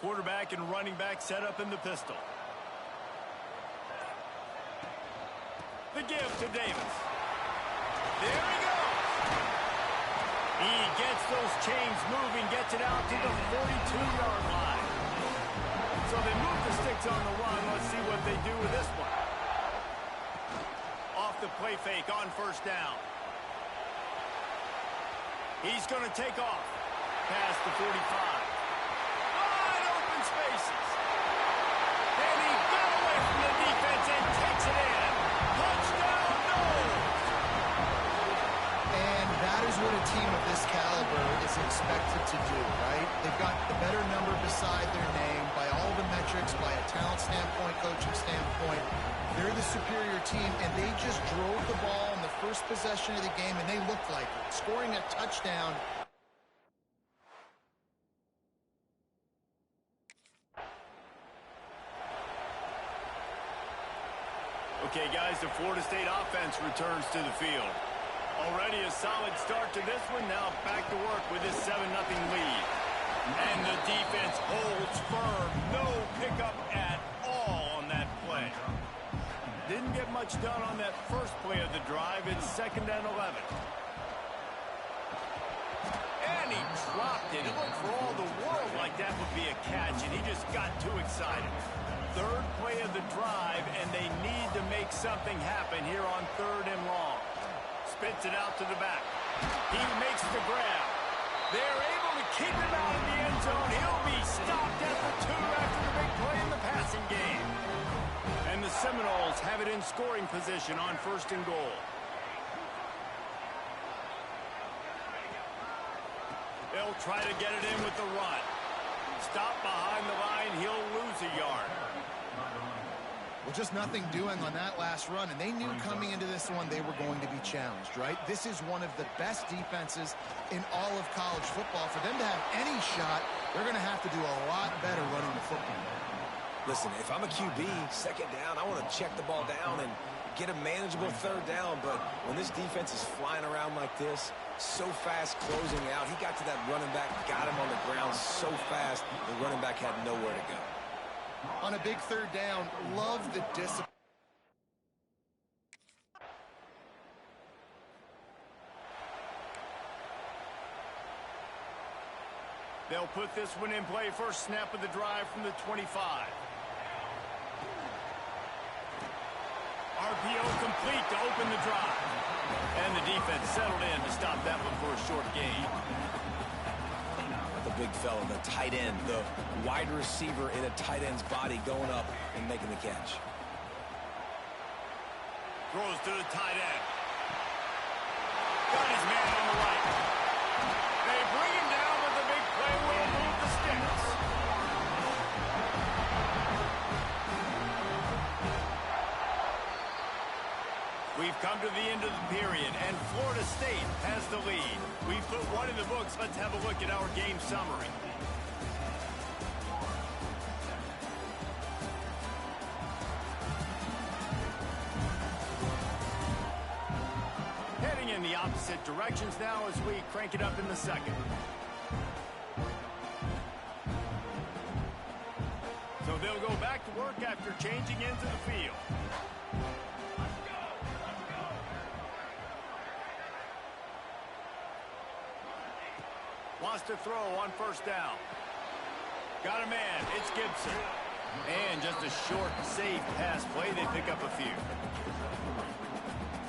Quarterback and running back set up in the pistol. The give to Davis. There he goes. He gets those chains moving, gets it out to the 42-yard line. So they move the sticks on the run. Let's see what they do with this one. Off the play fake on first down. He's going to take off. Past the 45. Wide open spaces. And he got away from the defense and takes it in. Touchdown, no! And that is what a team of this caliber is expected to do, right? They've got the better number beside their name by all the metrics, by a talent standpoint, coaching standpoint. They're the superior team, and they just drove the ball in the first possession of the game, and they looked like it. Scoring a touchdown. Okay, guys, the Florida State offense returns to the field. Already a solid start to this one. Now back to work with this 7-0 lead. And the defense holds firm. No pickup at all on that play. Didn't get much done on that first play of the drive. It's 2nd and 11. And he dropped it. It looked for all the world like that would be a catch, and he just got too excited. Third play of the drive, and they need to make something happen here on 3rd and long. Spits it out to the back. He makes the grab. They're able to keep him out of the end zone. He'll be stopped at the 2 after the big play in the passing game. And the Seminoles have it in scoring position on 1st and goal. They'll try to get it in with the run. Stop behind the line. He'll lose a yard. Well, just nothing doing on that last run, and they knew coming into this one they were going to be challenged, right? This is one of the best defenses in all of college football. For them to have any shot, they're going to have to do a lot better running the football. Listen, if I'm a QB, 2nd down, I want to check the ball down and get a manageable 3rd down, but when this defense is flying around like this, so fast closing out, he got to that running back, got him on the ground so fast, the running back had nowhere to go. On a big 3rd down, love the discipline. They'll put this one in play. First snap of the drive from the 25. RPO complete to open the drive. And the defense settled in to stop that one for a short gain. The big fella, the tight end, the wide receiver in a tight end's body going up and making the catch. Throws to the tight end. Got his man on the right. They bring him down with the big play. Will move the sticks. We've come to the end of the period, and Florida State has the lead. We've put one in the books. Let's have a look at our game summary. Heading in the opposite directions now as we crank it up in the second. So they'll go back to work after changing into the field. Wants to throw on first down. Got a man. It's Gibson. And just a short, safe pass play. They pick up a few.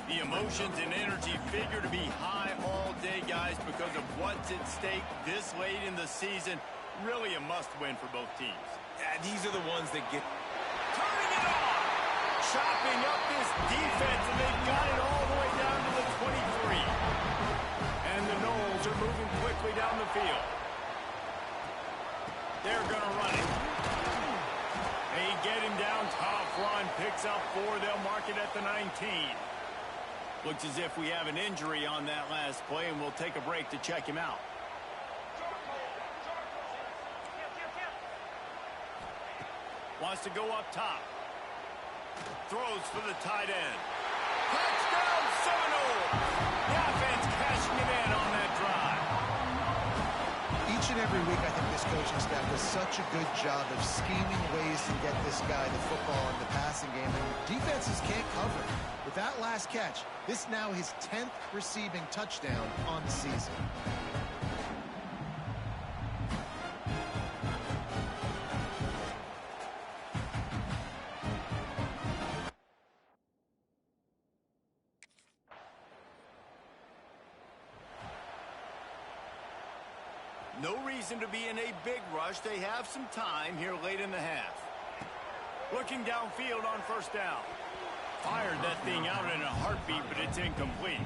The emotions and energy figure to be high all day, guys, because of what's at stake this late in the season. Really a must-win for both teams. Yeah, these are the ones that get... Turning it on! Chopping up this defense, and they've got it all the way down to the 23. And the Noles are moving quickly down the field. They're going to run it. They get him down, tough run, picks up 4. They'll mark it at the 19. Looks as if we have an injury on that last play, and we'll take a break to check him out. Wants to go up top. Throws for the tight end. Touchdown, Seminoles! The offense cashing it in on that drive. Each Each and every week, I think this coaching staff does such a good job of scheming ways to get this guy the football in the passing game, and defenses can't cover. With that last catch, this now his 10th receiving touchdown on the season. No reason to be in a big rush. They have some time here late in the half. Looking downfield on first down. Fired that thing out in a heartbeat, but it's incomplete.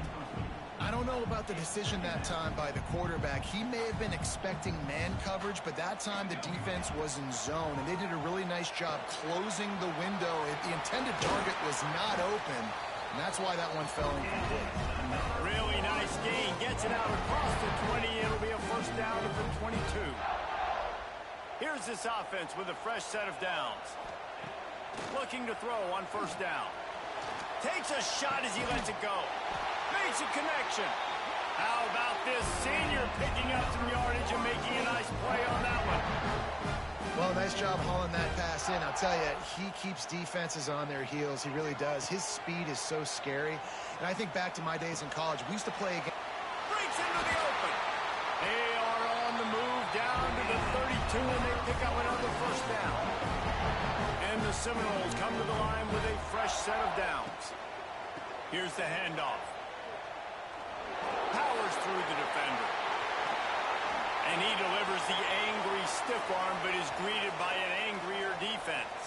I don't know about the decision that time by the quarterback. He may have been expecting man coverage, but that time the defense was in zone, and they did a really nice job closing the window. The intended target was not open, and that's why that one fell incomplete. Really nice gain. Gets it out across the 20. It'll be a first down at the 22. Here's this offense with a fresh set of downs. Looking to throw on first down. Takes a shot as he lets it go. Makes a connection. How about this senior picking up some yardage and making a nice play on that one? Well, nice job hauling that pass in. I'll tell you, he keeps defenses on their heels. He really does. His speed is so scary. And I think back to my days in college. We used to play against... Breaks into the open. They are on the move down to the 32, and they pick up another first down. And the Seminoles come to the line with a fresh set of downs. Here's the handoff. Powers through the defender. And he delivers the angry stiff arm, but is greeted by an angrier defense.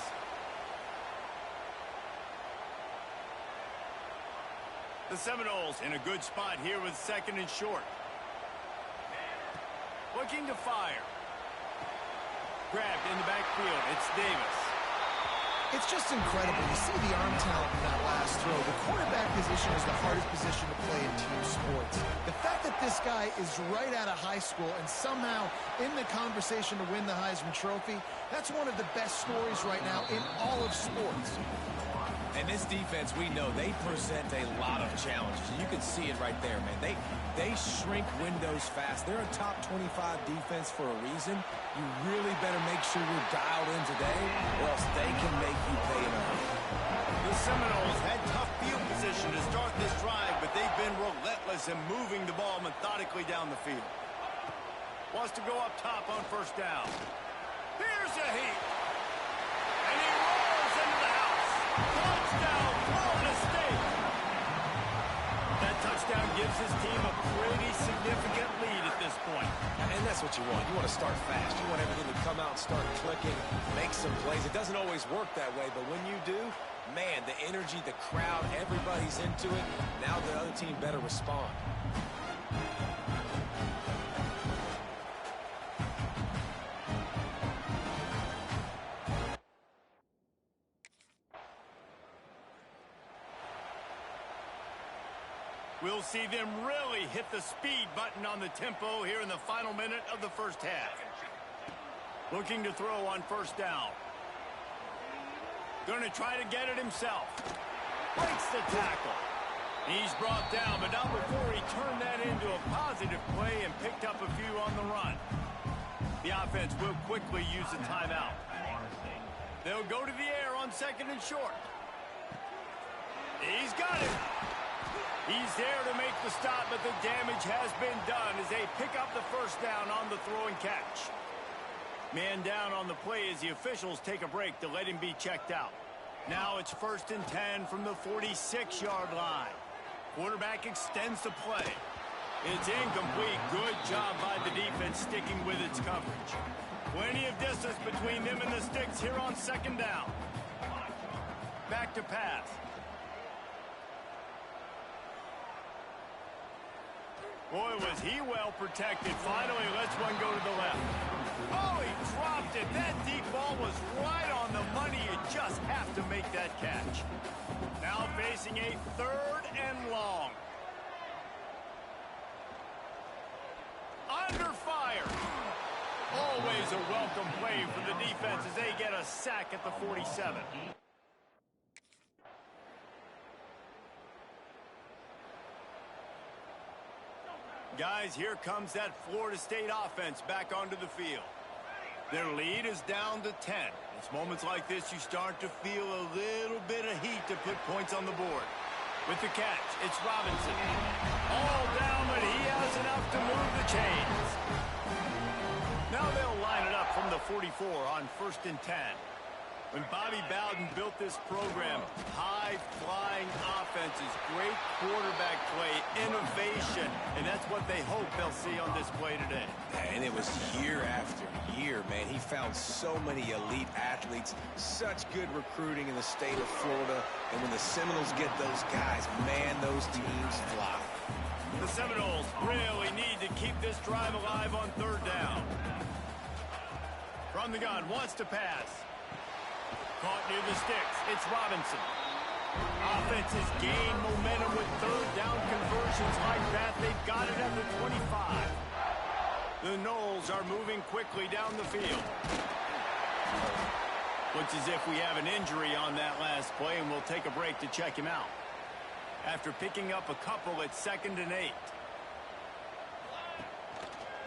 The Seminoles in a good spot here with second and short. Looking to fire. Grabbed in the backfield. It's Davis. It's just incredible. You see the arm talent in that last throw. The quarterback position is the hardest position to play in team sports. The fact that this guy is right out of high school and somehow in the conversation to win the Heisman Trophy, that's one of the best stories right now in all of sports. And this defense, we know, they present a lot of challenges. You can see it right there, man. They shrink windows fast. They're a top 25 defense for a reason. You really better make sure you're dialed in today, or else they can make you pay in a hurry. The Seminoles had tough field position to start this drive, but they've been relentless in moving the ball methodically down the field. Wants to go up top on first down. Here's a heat. And he rolls into the house. Touchdown, Florida State. That touchdown gives his team a pretty significant lead at this point. And that's what you want. You want to start fast. You want everything to come out and start clicking, make some plays. It doesn't always work that way, but when you do, man, the energy, the crowd, everybody's into it. Now the other team better respond. We'll see them really hit the speed button on the tempo here in the final minute of the first half. Looking to throw on first down. Going to try to get it himself. Breaks the tackle. He's brought down, but not before he turned that into a positive play and picked up a few on the run. The offense will quickly use a timeout. They'll go to the air on second and short. He's got it. He's there to make the stop, but the damage has been done as they pick up the first down on the throw and catch. Man down on the play as the officials take a break to let him be checked out. Now it's 1st and 10 from the 46-yard line. Quarterback extends the play. It's incomplete. Good job by the defense sticking with its coverage. Plenty of distance between them and the sticks here on second down. Back to pass. Boy, was he well protected. Finally lets one go to the left. Oh, he dropped it. That deep ball was right on the money. You just have to make that catch. Now facing a 3rd and long. Under fire. Always a welcome play for the defense as they get a sack at the 47. Guys, here comes that Florida State offense back onto the field. Their lead is down to 10. It's moments like this you start to feel a little bit of heat to put points on the board. With the catch, it's Robinson. All down, but he has enough to move the chains. Now they'll line it up from the 44 on 1st and 10. When Bobby Bowden built this program, high-flying offenses, great quarterback play, innovation, and that's what they hope they'll see on display today. And it was year after year, man. He found so many elite athletes, such good recruiting in the state of Florida, and when the Seminoles get those guys, man, those teams fly. The Seminoles really need to keep this drive alive on 3rd down. From the gun, wants to pass. Caught near the sticks. It's Robinson. Offenses gain momentum with 3rd down conversions like that. They've got it at the 25. The Noles are moving quickly down the field. Looks as if we have an injury on that last play, and we'll take a break to check him out. After picking up a couple at 2nd and 8.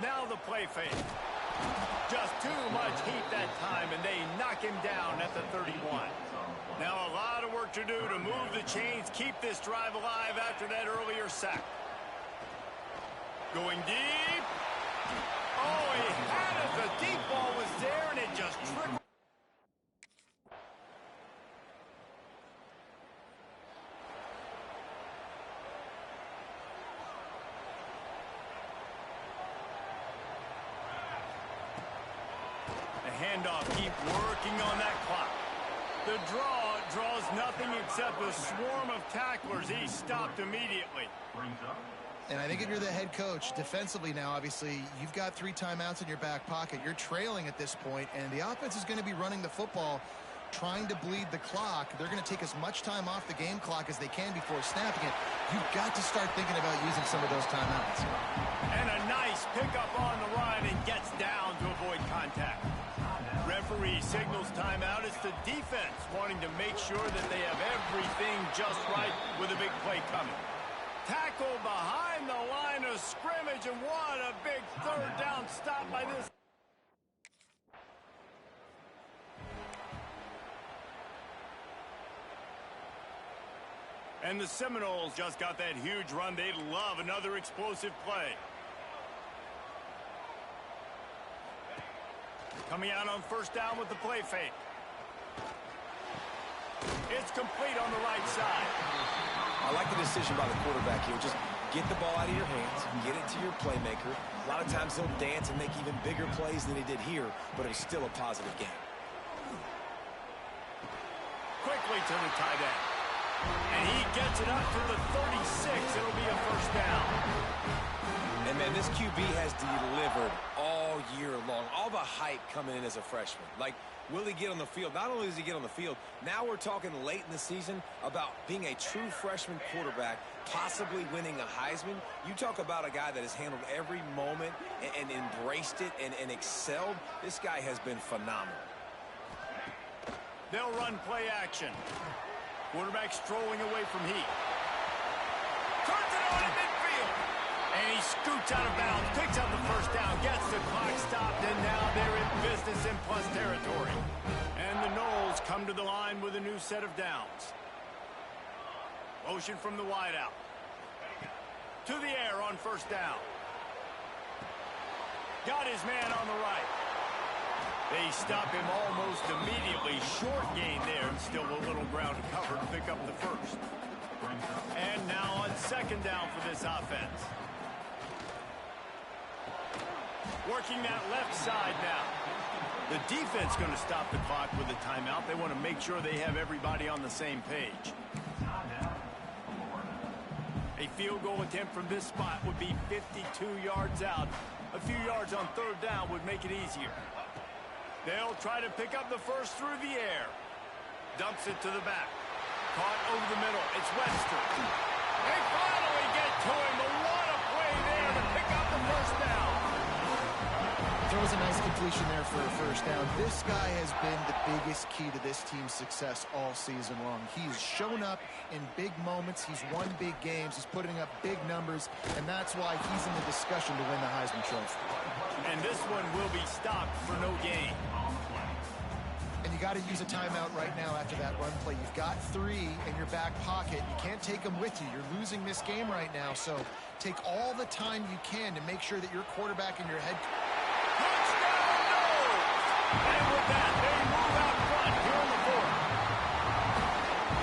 Now the play fake. Just too much heat that time, and they knock him down at the 31. Now a lot of work to do to move the chains, keep this drive alive after that earlier sack. Going deep. Oh, he had it. The deep ball was there, and it just trickled. Handoff, keep working on that clock. The draw draws nothing except a swarm of tacklers. He stopped immediately. And I think if you're the head coach, defensively now, obviously, you've got 3 timeouts in your back pocket. You're trailing at this point, and the offense is going to be running the football, trying to bleed the clock. They're going to take as much time off the game clock as they can before snapping it. You've got to start thinking about using some of those timeouts. And a nice pickup on the run and gets down to avoid contact. Referee signals timeout. It's the defense wanting to make sure that they have everything just right with a big play coming. Tackle behind the line of scrimmage, and what a big 3rd down stop by this. And the Seminoles just got that huge run. They'd love another explosive play. Coming out on 1st down with the play fake. It's complete on the right side. I like the decision by the quarterback here. Just get the ball out of your hands, get it to your playmaker. A lot of times he'll dance and make even bigger plays than he did here, but it was still a positive game. Quickly to the tight end. And he gets it up to the 36. It'll be a 1st down. And, man, this QB has delivered all year long. All the hype coming in as a freshman. Like, will he get on the field? Not only does he get on the field, now we're talking late in the season about being a true freshman quarterback, possibly winning a Heisman. You talk about a guy that has handled every moment and embraced it and excelled. This guy has been phenomenal. They'll run play action. Quarterback strolling away from heat. Turns it on in midfield. And he scoots out of bounds, picks up the 1st down, gets the clock stopped, and now they're in business in plus territory. And the Noles come to the line with a new set of downs. Motion from the wideout. To the air on 1st down. Got his man on the right. They stop him almost immediately. Short gain there, and still a little ground to cover to pick up the 1st. And now on 2nd down for this offense. Working that left side now. The defense going to stop the clock with a timeout. They want to make sure they have everybody on the same page. A field goal attempt from this spot would be 52 yards out. A few yards on 3rd down would make it easier. They'll try to pick up the 1st through the air. Dumps it to the back. Caught over the middle. It's Webster. They finally get to him, but what a play there to pick up the 1st down. Throws a nice completion there for a first down. This guy has been the biggest key to this team's success all season long. He's shown up in big moments. He's won big games. He's putting up big numbers, and that's why he's in the discussion to win the Heisman Trophy. And this one will be stopped for no gain. And you got to use a timeout right now after that run play. You've got 3 in your back pocket. You can't take them with you. You're losing this game right now, so take all the time you can to make sure that your quarterback and your head... Touchdown, no! And with that, they move out front here in the fourth.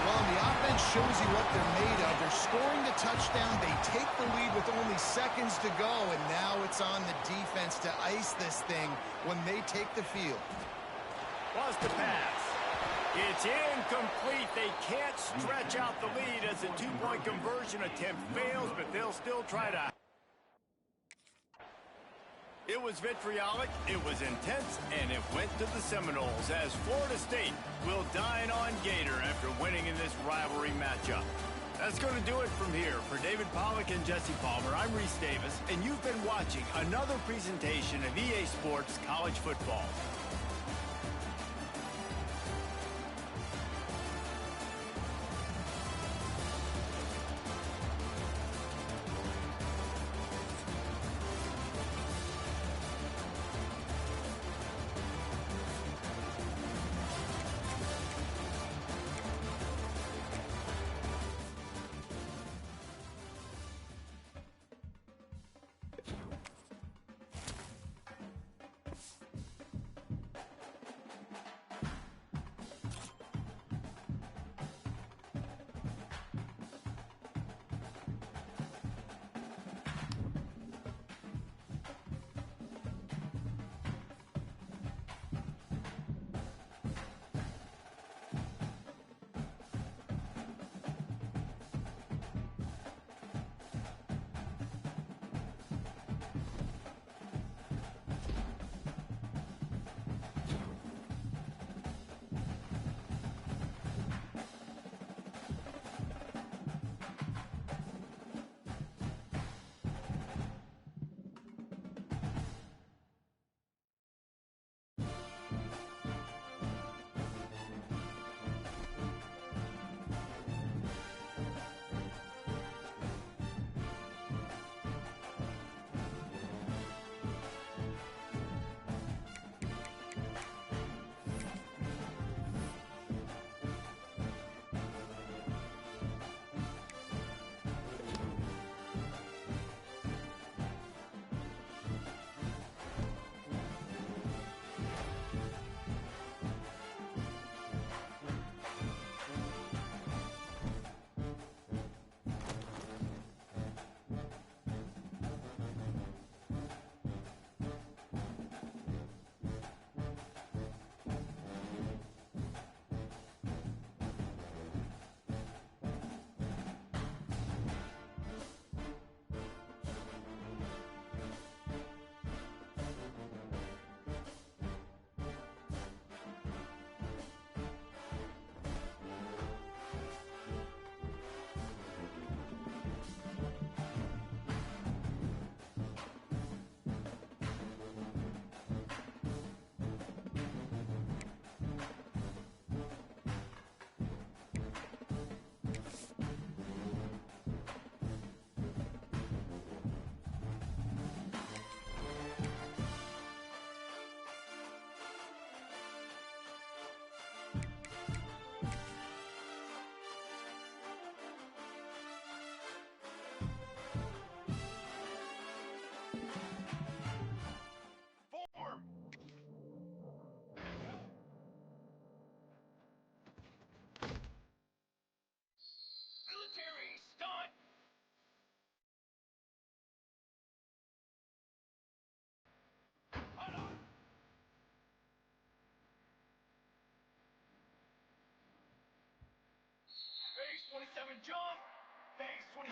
Well, the offense shows you what they're made of. They're scoring the touchdown. They take the lead with only seconds to go, and now it's on the defense to ice this thing when they take the field. Wants the pass. It's incomplete. They can't stretch out the lead as the two-point conversion attempt fails, but they'll still try to. It was vitriolic, it was intense, and it went to the Seminoles as Florida State will dine on Gator after winning in this rivalry matchup. That's going to do it from here. For David Pollack and Jesse Palmer, I'm Reese Davis, and you've been watching another presentation of EA Sports College Football. Jump! Base 20.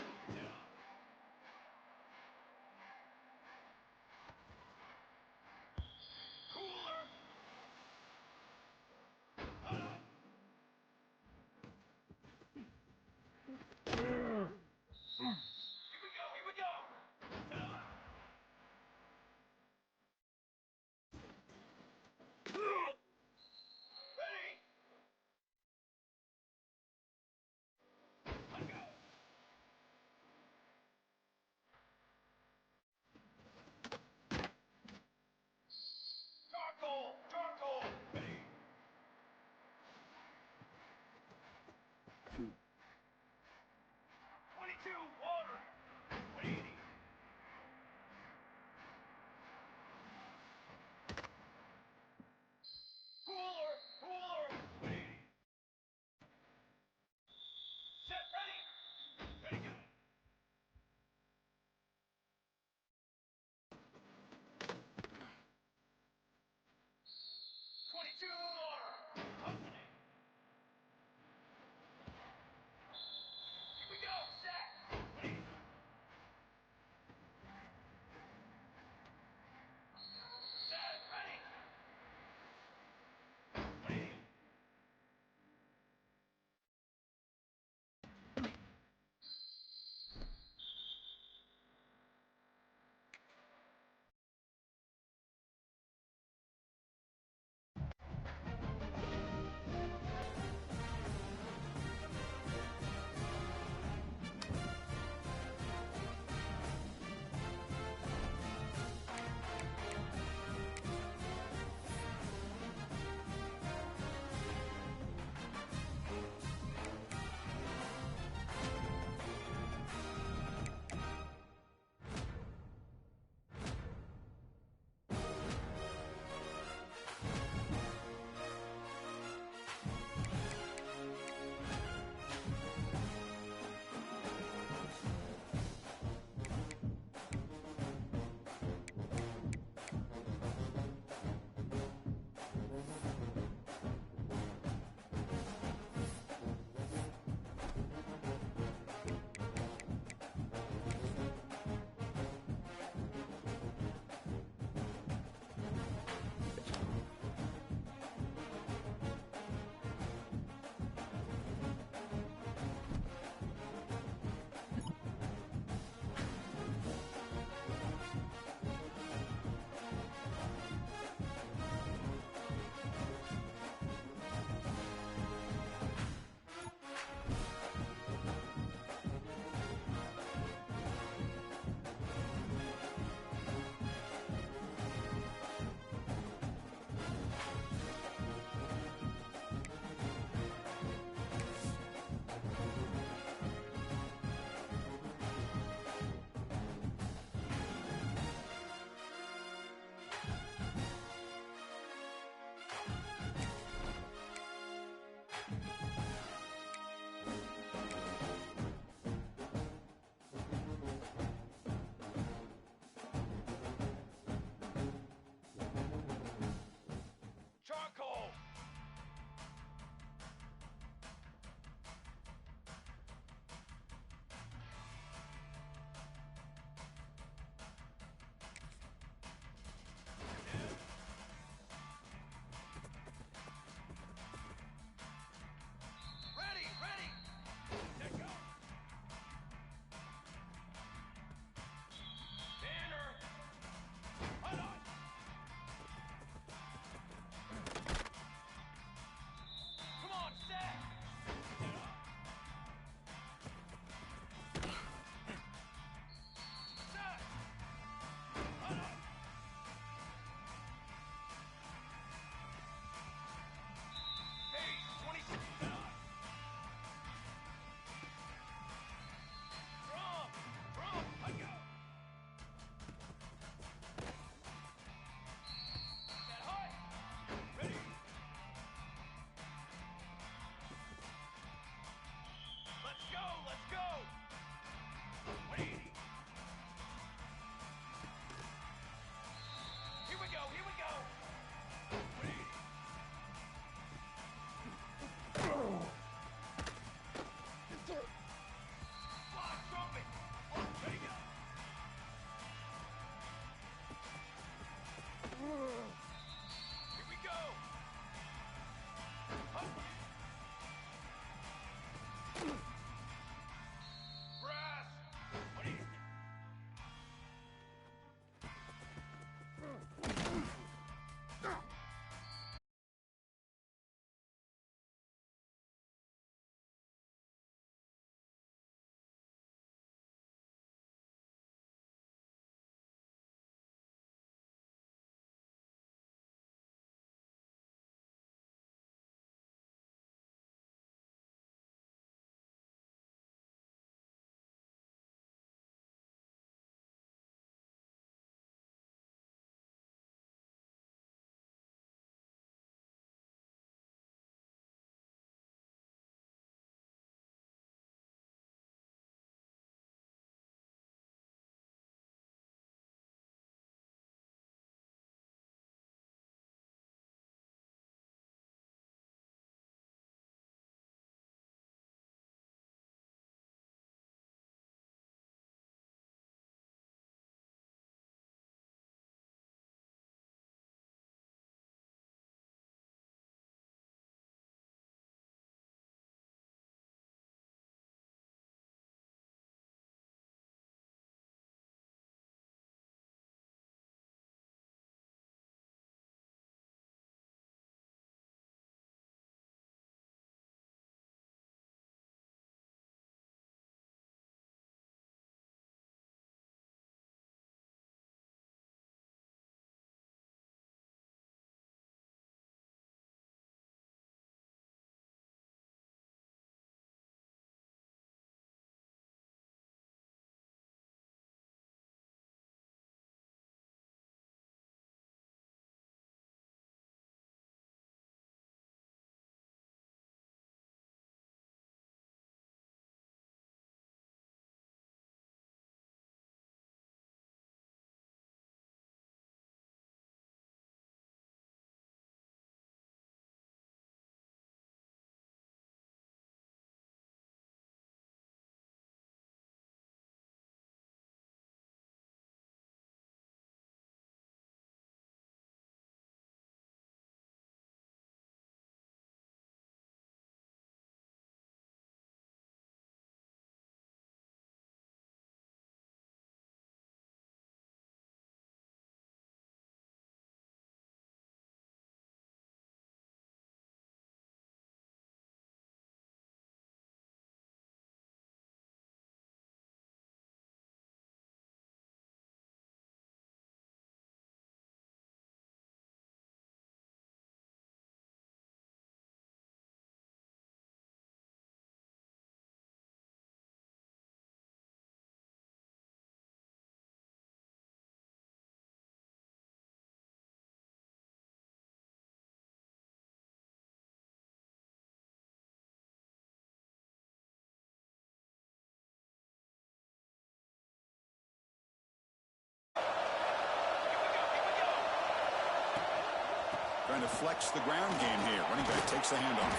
Trying to flex the ground game here. Running back takes the handoff.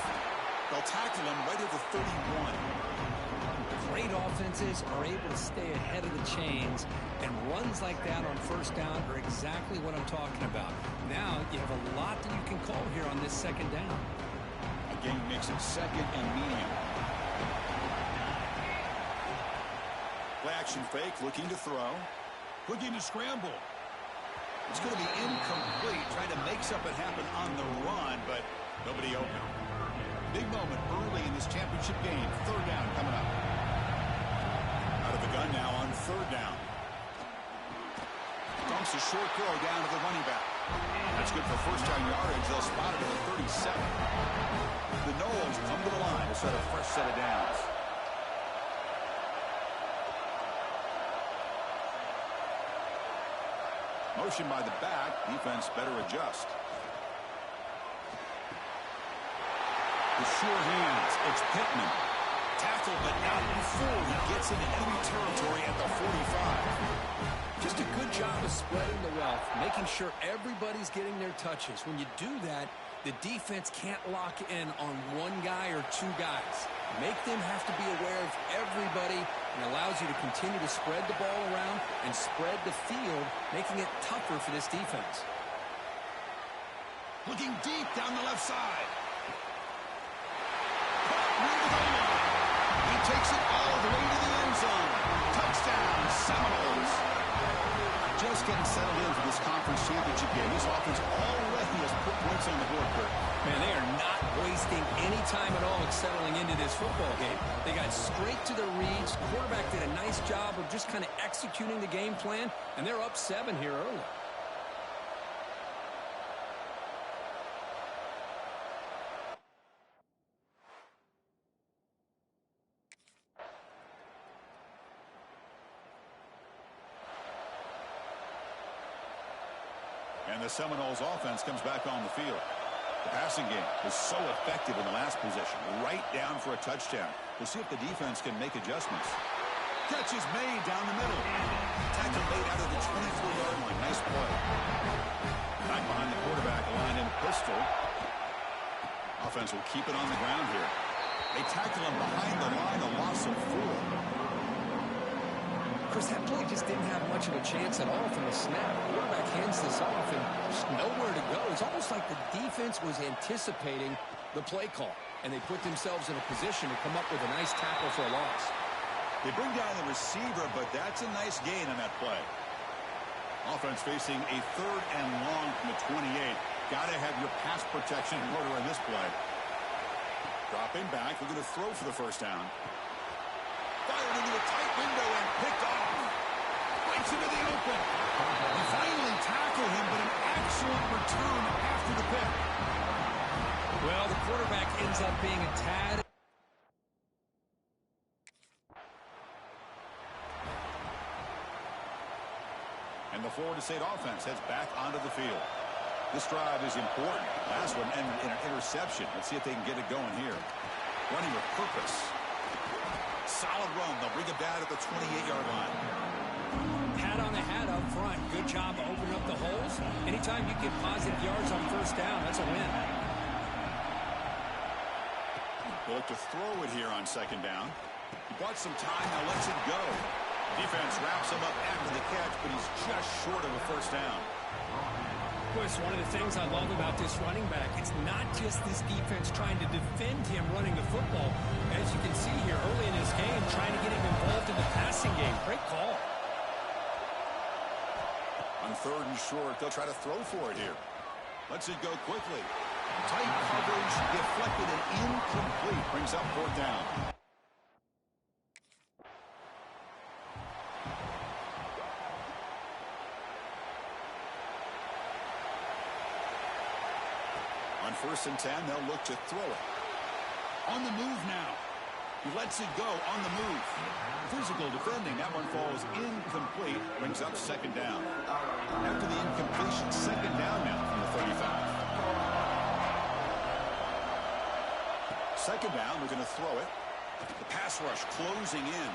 They'll tackle him right at the 31. Great offenses are able to stay ahead of the chains, and runs like that on first down are exactly what I'm talking about. Now you have a lot that you can call here on this second down. Again, makes it second and medium. Play action fake, looking to throw. Looking to scramble. It's going to be incomplete, trying to make something happen on the run, but nobody open. Big moment early in this championship game. Third down coming up. Out of the gun now on third down. Dumps a short throw down to the running back. That's good for first down yardage. They'll spot it at the 37. The Knowles come to the line to set a fresh set of downs. Motion by the back. Defense better adjust. The sure hands. It's Pittman. Tackle, but not before he gets into enemy territory at the 45. Just a good job of spreading the wealth, making sure everybody's getting their touches. When you do that, the defense can't lock in on one guy or two guys. Make them have to be aware of everybody, and allows you to continue to spread the ball around and spread the field, making it tougher for this defense. Looking deep down the left side. He takes it all the way to the end zone. Touchdown, Seminoles. Just getting settled in for this conference championship game. This offense already has put points on the board, Kurt. Man, they are not wasting any time at all settling into this football game. They got straight to their reads. Quarterback did a nice job of just kind of executing the game plan, and they're up 7 here early. And the Seminoles offense comes back on the field. The passing game was so effective in the last possession. Right down for a touchdown. We'll see if the defense can make adjustments. Catch is made down the middle. Tackle made out of the 24-yard line. Nice play. Back behind the quarterback, line in pistol. Offense will keep it on the ground here. They tackle him behind the line, a loss of 4. Chris, that play just didn't have much of a chance at all from the snap. The quarterback hands this off and just nowhere to go. It's almost like the defense was anticipating the play call, and they put themselves in a position to come up with a nice tackle for a loss. They bring down the receiver, but that's a nice gain on that play. Offense facing a third and long from the 28. Got to have your pass protection in order in this play. Dropping back, we're going to throw for the first down. Fired into a tight window and picked off. Breaks into the open. They finally tackle him, but an excellent return after the pick. Well, the quarterback ends up being a tad. And the Florida State offense heads back onto the field. This drive is important. Last one ended in an interception. Let's see if they can get it going here. Running with purpose. Solid run. They'll bring it down at the 28-yard line. Pat on the hat up front. Good job opening up the holes. Anytime you get positive yards on first down, that's a win. They'll look to throw it here on second down. He bought some time. Now lets it go. Defense wraps him up after the catch, but he's just short of a first down. Chris, one of the things I love about this running back, it's not just this defense trying to defend him running the football. As you can see here early in this game, trying to get him involved in the passing game. Great call. On third and short, they'll try to throw for it here. Lets it go quickly. Tight coverage, deflected and incomplete. Brings up fourth down. On 1st and 10, they'll look to throw it. On the move now. He lets it go on the move. Physical defending. That one falls incomplete. Brings up second down. After the incompletion, second down now from the 35. Second down, we're going to throw it. The pass rush closing in.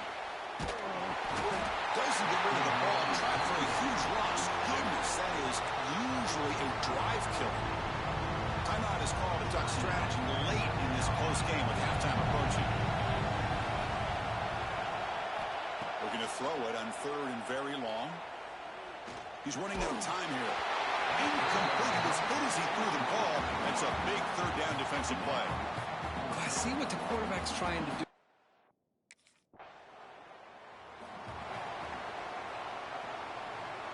Doesn't get rid of the ball. Tried for a huge loss. Goodness, that is usually a drive killer. timeout is called a duck strategy late in this close game with halftime approaching. Looking to throw it on third and very long. He's running out of time here. Incomplete as good as he threw the ball. That's a big third down defensive play. I see what the quarterback's trying to do.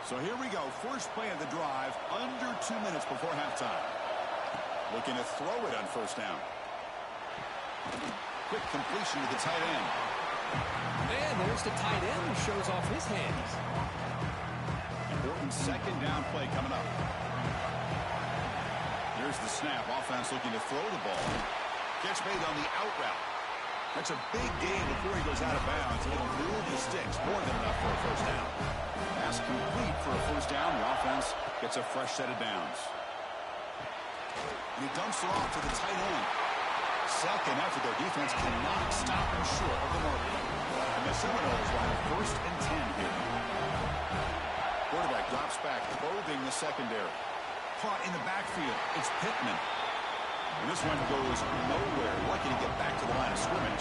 So here we go. First play of the drive, under 2 minutes before halftime. Looking to throw it on first down. Quick completion to the tight end. And there's the tight end who shows off his hands. Important second down play coming up. Here's the snap. Offense looking to throw the ball. Catch made on the out route. That's a big gain before he goes out of bounds. It'll move the sticks. More than enough for a first down. Pass complete for a first down. The offense gets a fresh set of downs. And he dumps it off to the tight end. Second effort, their defense cannot stop him short of the mark. And the Seminoles will have first and 10 here. Quarterback drops back, probing the secondary. Caught in the backfield. It's Pittman. And this one goes nowhere. Lucky to get back to the line of scrimmage.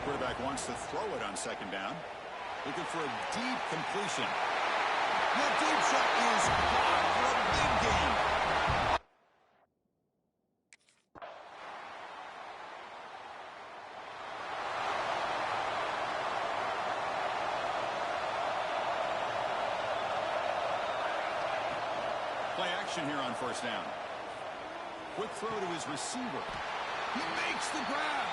Quarterback wants to throw it on second down. Looking for a deep completion. The deep shot is caught for a big gain. Play action here on first down. Quick throw to his receiver. He makes the grab.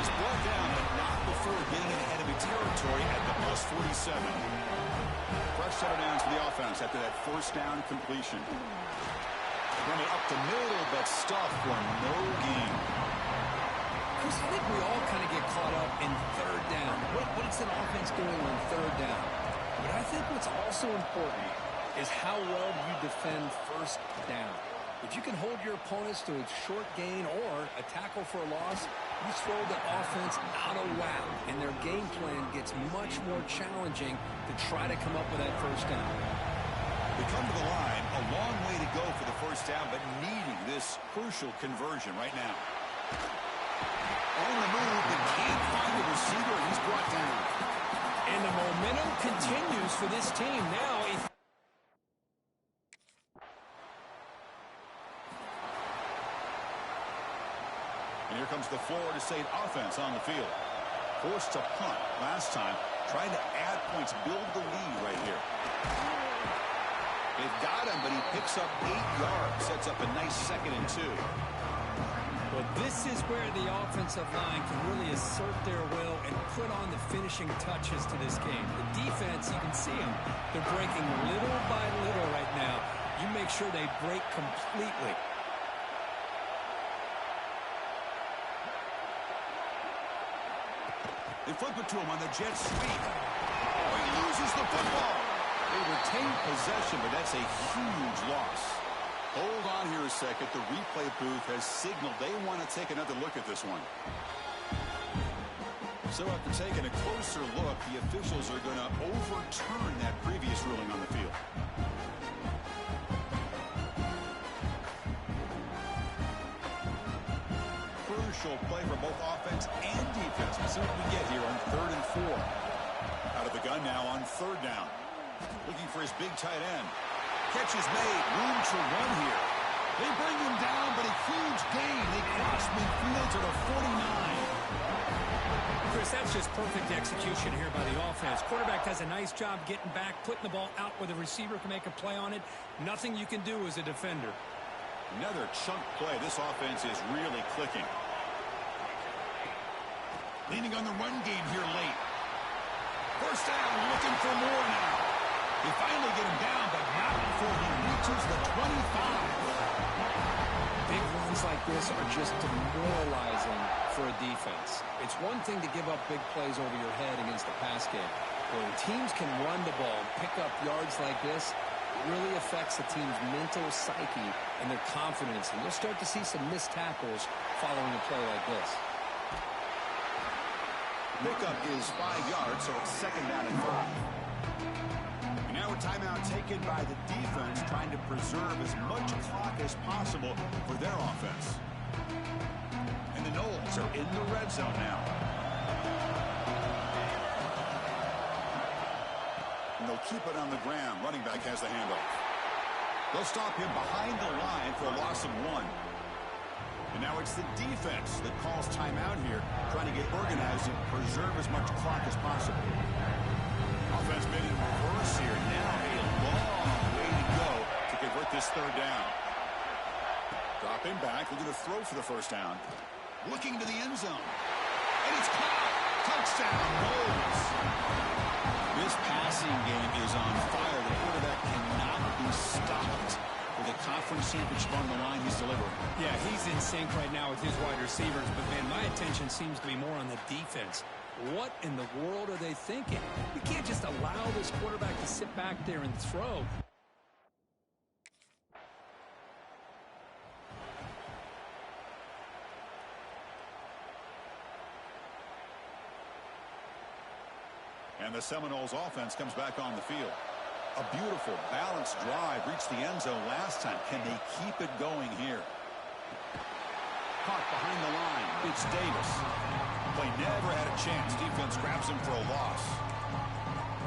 He's brought down, but not before getting into enemy territory at the plus 47. Fresh set of downs for the offense after that first down completion. Running up the middle, but stuffed for no gain. Chris, I think we all kind of get caught up in third down. What is an offense doing on third down? But I think what's also important is how well you defend first down. If you can hold your opponents to a short gain or a tackle for a loss, you throw the offense out of whack, and their game plan gets much more challenging to try to come up with that first down. We come to the line, a long way to go for the first down, but needing this crucial conversion right now. On the move, but can't find the receiver, and he's brought down. And the momentum continues for this team now. And here comes the Florida State offense on the field. Forced to punt last time, trying to add points, build the lead right here. They've got him, but he picks up 8 yards, sets up a nice 2nd and 2. Well, this is where the offensive line can really assert their will and put on the finishing touches to this game. The defense, you can see them. They're breaking little by little right now. You make sure they break completely. They flip it to him on the jet sweep. Oh, he loses the football. They retain possession, but that's a huge loss. Hold on here a second. The replay booth has signaled they want to take another look at this one. So after taking a closer look, the officials are going to overturn that previous ruling on the field. Crucial play for both offense and defense. Let's see what we get here on 3rd and 4. Out of the gun now on 3rd down. Looking for his big tight end. Catch is made. Room to run here. They bring him down, but a huge gain. They cross midfield to the 49. Chris, that's just perfect execution here by the offense. Quarterback does a nice job getting back, putting the ball out where the receiver can make a play on it. Nothing you can do as a defender. Another chunk play. This offense is really clicking. Leaning on the run game here late. First down, looking for more now. They finally get him down, but not before he reaches the 25. Big runs like this are just demoralizing for a defense. It's one thing to give up big plays over your head against the pass game. But when teams can run the ball and pick up yards like this, it really affects the team's mental psyche and their confidence. And you'll start to see some missed tackles following a play like this. Pickup is 5 yards, so it's 2nd down and 5. And now a timeout taken by the defense, trying to preserve as much clock as possible for their offense. And the Knowles are in the red zone now. And they'll keep it on the ground. Running back has the handoff. They'll stop him behind the line for a loss of 1. And now it's the defense that calls timeout here, trying to get organized and preserve as much clock as possible. Offense made in reverse here. Now a long way to go to convert this third down. Dropping back, looking to throw for the first down. Looking to the end zone. And it's caught. Touchdown, Knowles. This passing game is on fire. The quarterback cannot be stopped. With a conference championship on the line, he's delivering. Yeah, he's in sync right now with his wide receivers, but, man, my attention seems to be more on the defense. What in the world are they thinking? You can't just allow this quarterback to sit back there and throw. And the Seminoles offense comes back on the field. A beautiful, balanced drive reached the end zone last time. Can they keep it going here? Caught behind the line. It's Davis. Play never had a chance. Defense grabs him for a loss.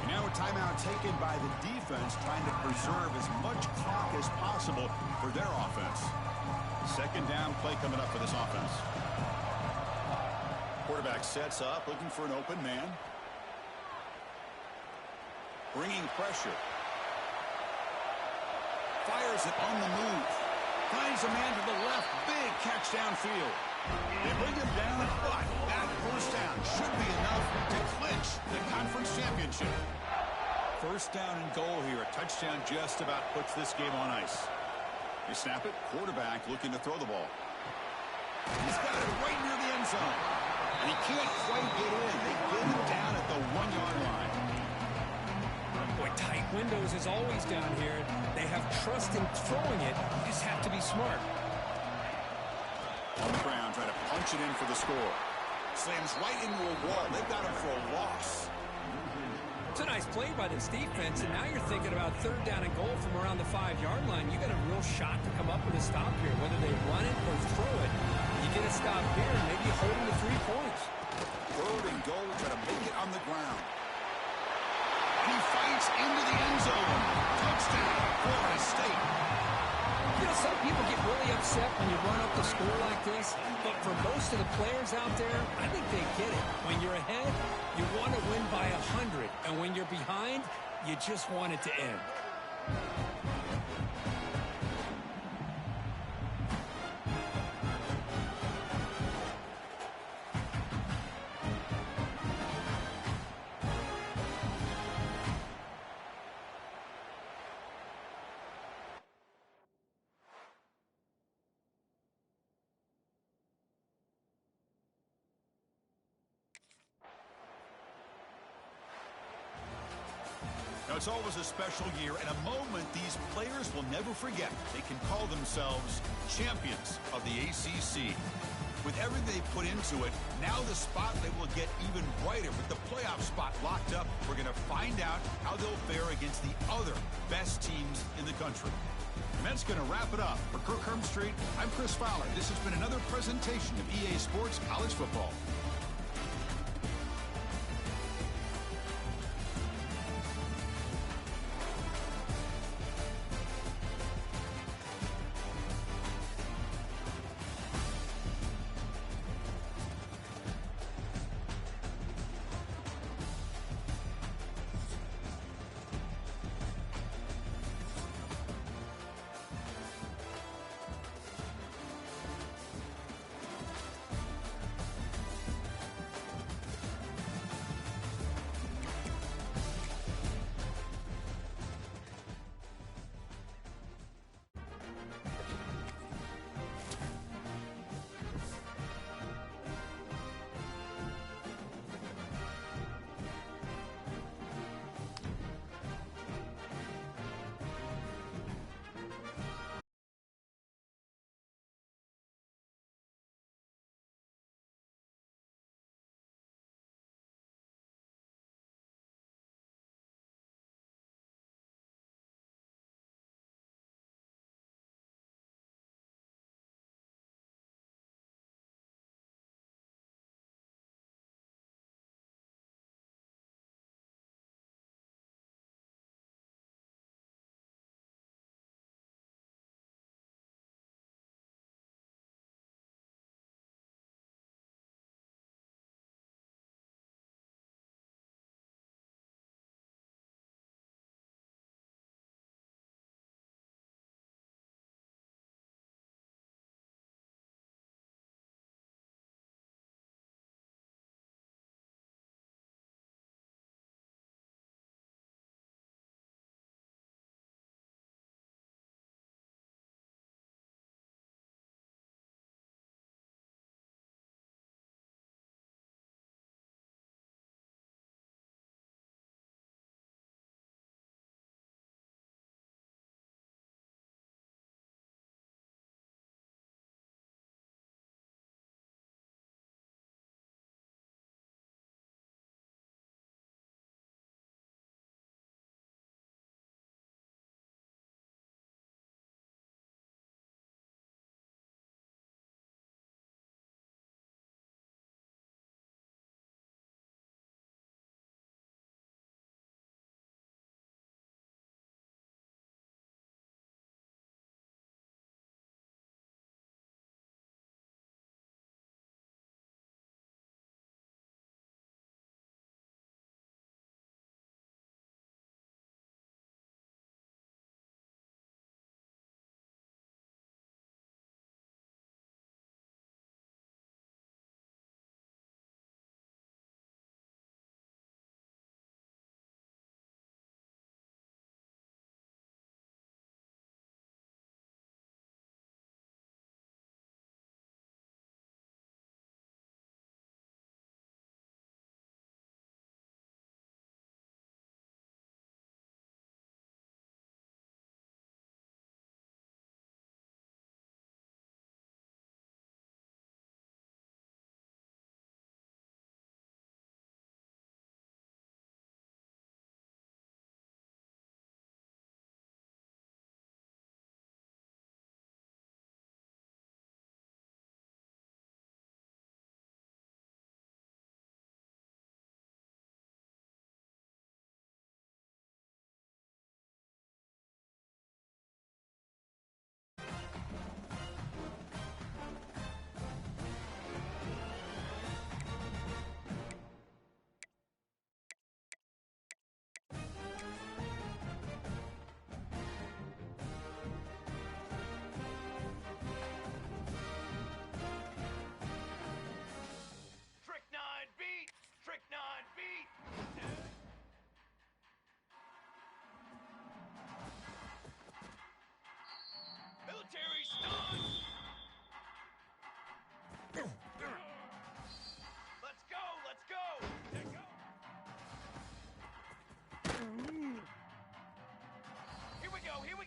And now a timeout taken by the defense, trying to preserve as much clock as possible for their offense. Second down play coming up for this offense. Quarterback sets up, looking for an open man. Bringing pressure. Fires it on the move. Finds a man to the left. Big catch downfield. They bring him down, but that first down should be enough to clinch the conference championship. First down and goal here. A touchdown just about puts this game on ice. They snap it. Quarterback looking to throw the ball. He's got it right near the end zone. And he can't quite get in. They get him down at the 1-yard line. Boy, tight windows is always down here. They have trust in throwing it. You just have to be smart. On the ground, trying to punch it in for the score. Slams right into a wall. They've got him for a loss. It's a nice play by this defense, and now you're thinking about third down and goal from around the 5-yard line. You got a real shot to come up with a stop here, whether they run it or throw it. You get a stop here, and maybe you hold them to 3 points. Third and goal, trying to make it on the ground. He fights into the end zone. Touchdown, Florida State. You know, some people get really upset when you run up the score like this, but for most of the players out there, I think they get it. When you're ahead, you want to win by 100, and when you're behind, you just want it to end. Now, it's always a special year and a moment these players will never forget. They can call themselves champions of the ACC. With everything they put into it, now the spotlight will get even brighter. With the playoff spot locked up, we're going to find out how they'll fare against the other best teams in the country. And that's going to wrap it up. For Kirk Street, I'm Chris Fowler. This has been another presentation of EA Sports College Football.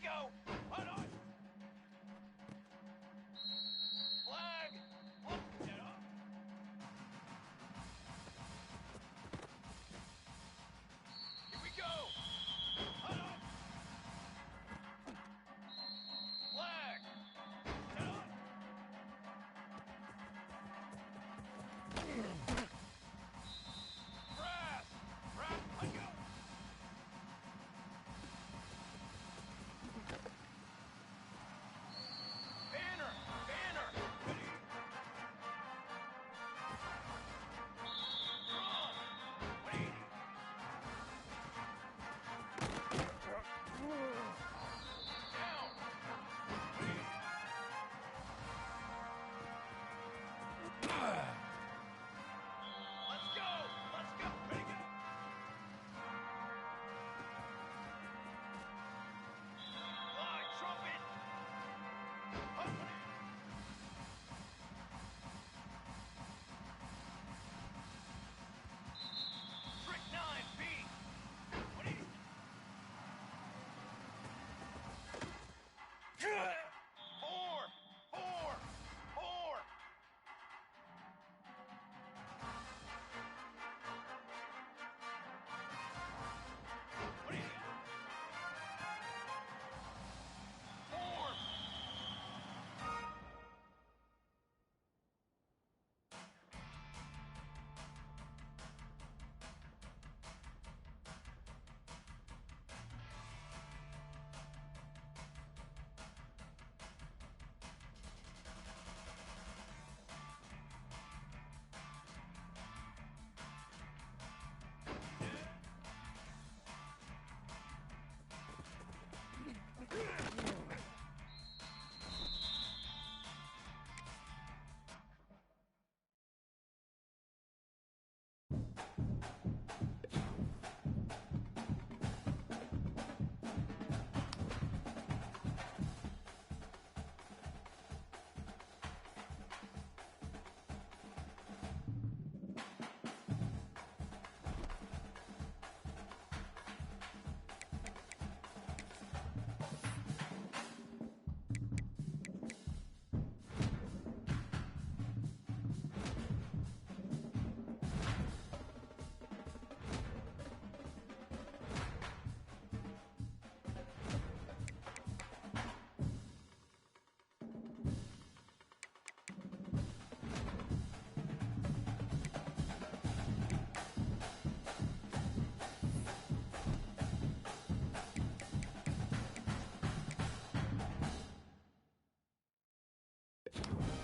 go. Hold on. Flag. Look it up. Here we go. Hold on. Flag. Get on. Brass. Brass. Let go. Banner. Banner. Ready. Run. 180. Down. 180. Let's go. Let's go. Ready, go. Fly, trumpet. Up. Trick 9, B. 180. Four. Four. Four. What do you Form.